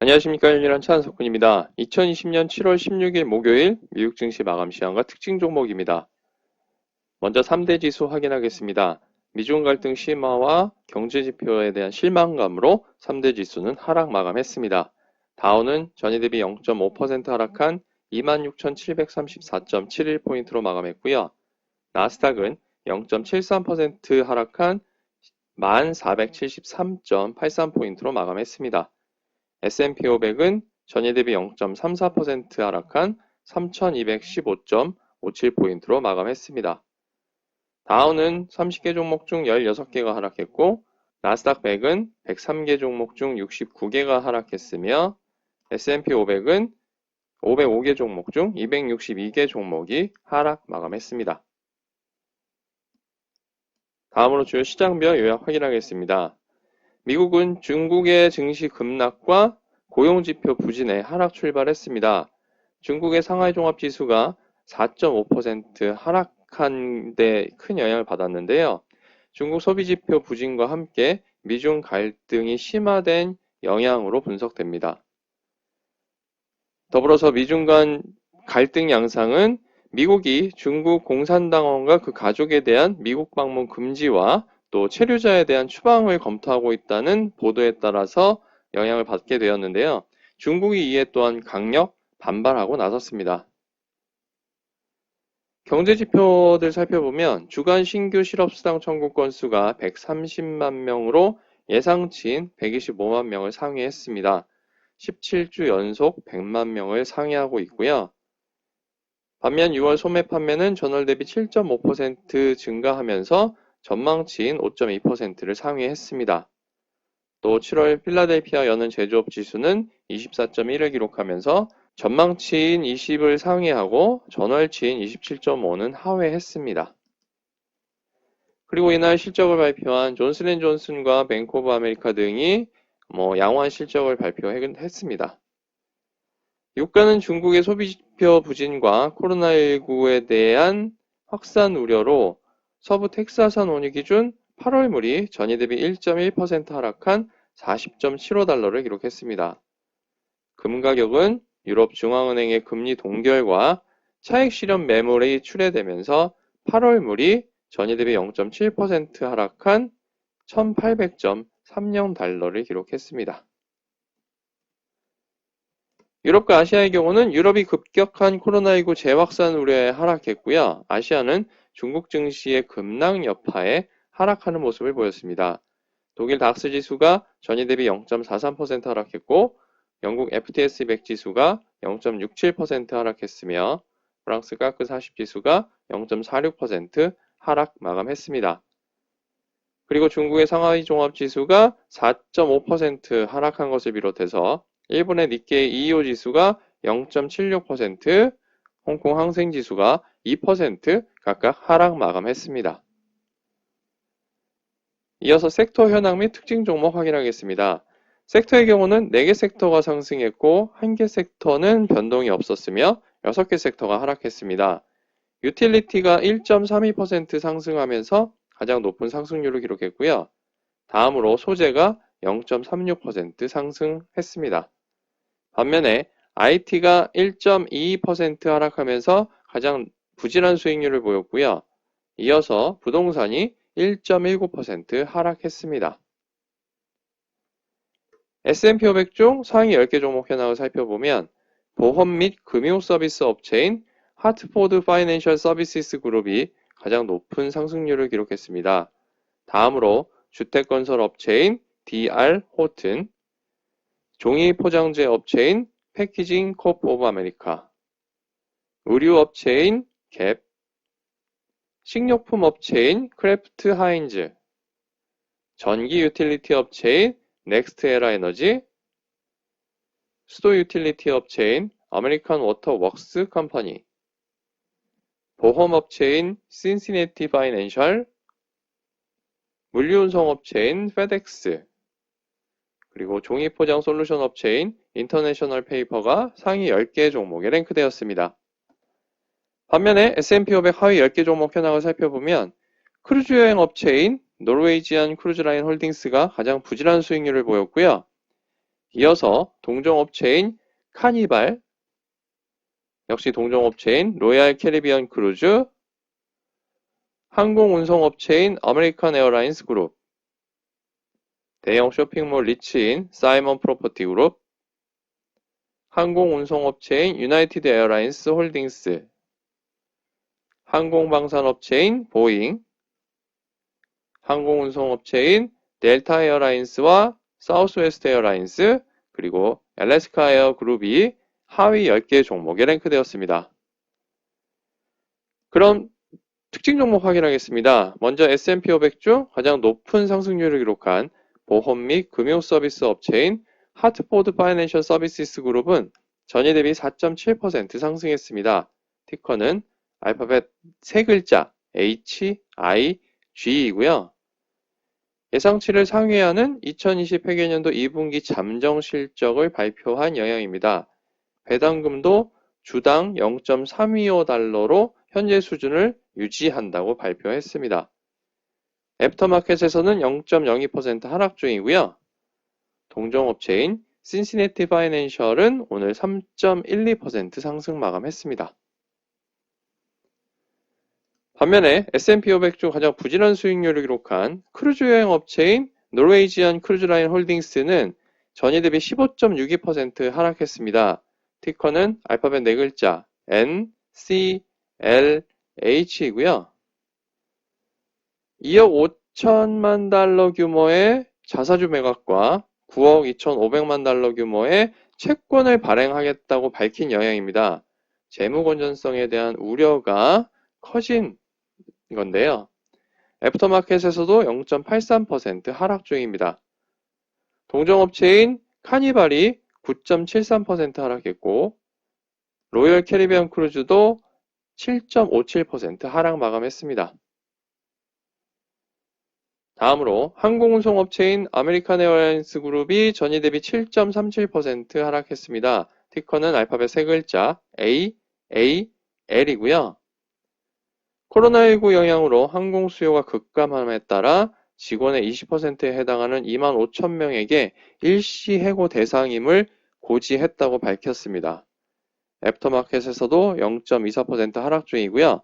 안녕하십니까. 윤일한 차한석훈입니다. 2020년 7월 16일 목요일 미국 증시 마감 시황과 특징 종목입니다. 먼저 3대 지수 확인하겠습니다. 미중 갈등 심화와 경제 지표에 대한 실망감으로 3대 지수는 하락 마감했습니다. 다우는 전일 대비 0.5% 하락한 26,734.71포인트로 마감했고요. 나스닥은 0.73% 하락한 1473.83포인트로 마감했습니다. S&P 500은 전일 대비 0.34% 하락한 3215.57포인트로 마감했습니다. 다우는 30개 종목 중 16개가 하락했고 나스닥 100은 103개 종목 중 69개가 하락했으며 S&P 500은 505개 종목 중 262개 종목이 하락 마감했습니다. 다음으로 주요 시장별 요약 확인하겠습니다. 미국은 중국의 증시 급락과 고용지표 부진에 하락 출발했습니다. 중국의 상하이 종합지수가 4.5% 하락한 데 큰 영향을 받았는데요. 중국 소비지표 부진과 함께 미중 갈등이 심화된 영향으로 분석됩니다. 더불어서 미중 간 갈등 양상은 미국이 중국 공산당원과 그 가족에 대한 미국 방문 금지와 또 체류자에 대한 추방을 검토하고 있다는 보도에 따라서 영향을 받게 되었는데요. 중국이 이에 또한 강력 반발하고 나섰습니다. 경제 지표들 살펴보면 주간 신규 실업수당 청구 건수가 130만 명으로 예상치인 125만 명을 상회했습니다. 17주 연속 100만 명을 상회하고 있고요. 반면 6월 소매 판매는 전월 대비 7.5% 증가하면서 전망치인 5.2%를 상회했습니다. 또 7월 필라델피아 여는 제조업 지수는 24.1을 기록하면서 전망치인 20을 상회하고 전월치인 27.5는 하회했습니다. 그리고 이날 실적을 발표한 존슨앤존슨과 뱅크 오브 아메리카 등이 양호한 실적을 발표했습니다. 유가는 중국의 소비지표 부진과 코로나19에 대한 확산 우려로 서부 텍사스산 원유 기준 8월물이 전일 대비 1.1% 하락한 40.75달러를 기록했습니다. 금 가격은 유럽 중앙은행의 금리 동결과 차익 실현 매물이 출회되면서 8월물이 전일 대비 0.7% 하락한 1800.30달러를 기록했습니다. 유럽과 아시아의 경우는 유럽이 급격한 코로나19 재확산 우려에 하락했고요. 아시아는 중국 증시의 급락 여파에 하락하는 모습을 보였습니다. 독일 닥스 지수가 전일 대비 0.43% 하락했고 영국 FTSE 100 지수가 0.67% 하락했으며 프랑스 까크 40 지수가 0.46% 하락 마감했습니다. 그리고 중국의 상하이 종합 지수가 4.5% 하락한 것을 비롯해서 일본의 니케이 225 지수가 0.76%, 홍콩 항생 지수가 2% 각각 하락 마감했습니다. 이어서 섹터 현황 및 특징 종목 확인하겠습니다. 섹터의 경우는 4개 섹터가 상승했고 1개 섹터는 변동이 없었으며 6개 섹터가 하락했습니다. 유틸리티가 1.32% 상승하면서 가장 높은 상승률을 기록했고요. 다음으로 소재가 0.36% 상승했습니다. 반면에 IT가 1.22% 하락하면서 가장 부진한 수익률을 보였고요. 이어서 부동산이 1.19% 하락했습니다. S&P 500 중 상위 10개 종목 현황을 살펴보면 보험 및 금융 서비스 업체인 하트포드 파이낸셜 서비스 그룹이 가장 높은 상승률을 기록했습니다. 다음으로 주택건설 업체인 DR 호튼, 종이 포장재 업체인 패키징 코프 오브 아메리카, 의류 업체인 갭, 식료품 업체인 크래프트 하인즈, 전기 유틸리티 업체인 넥스트 에라 에너지, 수도 유틸리티 업체인 아메리칸 워터 웍스 컴퍼니, 보험 업체인 신시내티 파이낸셜, 물류운송 업체인 페덱스, 그리고 종이 포장 솔루션 업체인 인터내셔널 페이퍼가 상위 10개 종목에 랭크되었습니다. 반면에 S&P 500 하위 10개 종목 현황을 살펴보면 크루즈 여행 업체인 노르웨이지안 크루즈라인 홀딩스가 가장 부진한 수익률을 보였고요. 이어서 동종업체인 카니발, 역시 동종업체인 로얄 캐리비안 크루즈, 항공운송업체인 아메리칸 에어라인스 그룹, 대형 쇼핑몰 리츠인 사이먼 프로퍼티 그룹, 항공운송업체인 유나이티드 에어라인스 홀딩스, 항공방산업체인 보잉, 항공운송업체인 델타 에어라인스와 사우스웨스트 에어라인스, 그리고 알래스카 에어 그룹이 하위 10개 종목에 랭크되었습니다. 그럼 특징 종목 확인하겠습니다. 먼저 S&P 500 중 가장 높은 상승률을 기록한 보험 및 금융 서비스 업체인 하트포드 파이낸셜 서비스 그룹은 전일 대비 4.7% 상승했습니다. 티커는 알파벳 세 글자 HIG이고요. 예상치를 상회하는 2020 회계연도 2분기 잠정 실적을 발표한 영향입니다. 배당금도 주당 0.325달러로 현재 수준을 유지한다고 발표했습니다. 애프터마켓에서는 0.02% 하락 중이고요. 동종업체인 신시내티 파이낸셜은 오늘 3.12% 상승 마감했습니다. 반면에 S&P 500 중 가장 부진한 수익률을 기록한 크루즈 여행 업체인 노르웨이지안 크루즈라인 홀딩스는 전일 대비 15.62% 하락했습니다. 티커는 알파벳 네 글자 NCLH이고요. 2억 5천만 달러 규모의 자사주 매각과 9억 2,500만 달러 규모의 채권을 발행하겠다고 밝힌 영향입니다. 재무 건전성에 대한 우려가 커진 건데요. 애프터마켓에서도 0.83% 하락 중입니다. 동종업체인 카니발이 9.73% 하락했고 로열 캐리비안 크루즈도 7.57% 하락 마감했습니다. 다음으로 항공운송업체인 아메리칸 에어라인스 그룹이 전일 대비 7.37% 하락했습니다. 티커는 알파벳 세 글자 AAL이고요. 코로나19 영향으로 항공 수요가 급감함에 따라 직원의 20%에 해당하는 2만 5천 명에게 일시 해고 대상임을 고지했다고 밝혔습니다. 애프터마켓에서도 0.24% 하락 중이고요.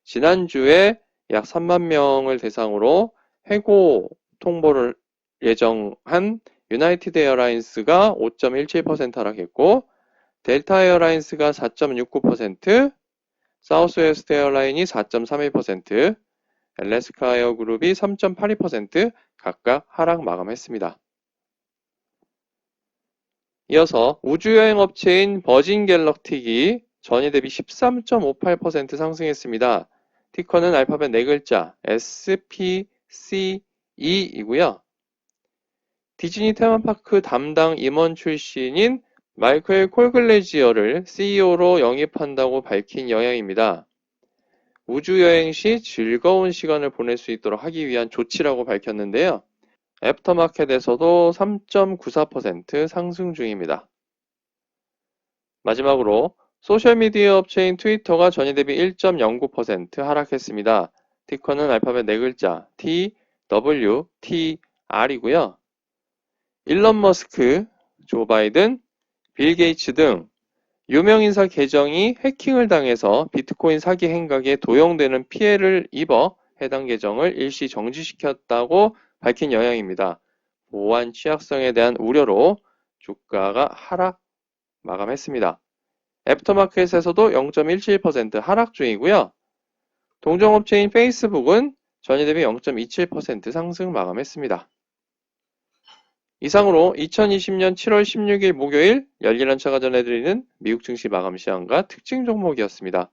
지난주에 약 3만 명을 대상으로 해고 통보를 예정한 유나이티드 에어라인스가 5.17% 하락했고 델타 에어라인스가 4.69%, 사우스웨스트 에어라인이 4.31%, 알래스카 에어 그룹이 3.82% 각각 하락 마감했습니다. 이어서 우주여행 업체인 버진 갤럭틱이 전일 대비 13.58% 상승했습니다. 티커는 알파벳 네 글자 SPCE이고요. 디즈니 테마파크 담당 임원 출신인 마이클 콜글레지어를 CEO로 영입한다고 밝힌 영향입니다. 우주여행 시 즐거운 시간을 보낼 수 있도록 하기 위한 조치라고 밝혔는데요. 애프터마켓에서도 3.94% 상승 중입니다. 마지막으로 소셜미디어 업체인 트위터가 전일 대비 1.09% 하락했습니다. 티커는 알파벳 네 글자 TWTR이고요. 일론 머스크, 조 바이든, 빌 게이츠 등 유명 인사 계정이 해킹을 당해서 비트코인 사기 행각에 도용되는 피해를 입어 해당 계정을 일시 정지시켰다고 밝힌 영향입니다. 보안 취약성에 대한 우려로 주가가 하락 마감했습니다. 애프터마켓에서도 0.17% 하락 중이고요. 동종업체인 페이스북은 전일 대비 0.27% 상승 마감했습니다. 이상으로 2020년 7월 16일 목요일 열일한 차가 전해드리는 미국 증시 마감 시황과 특징 종목이었습니다.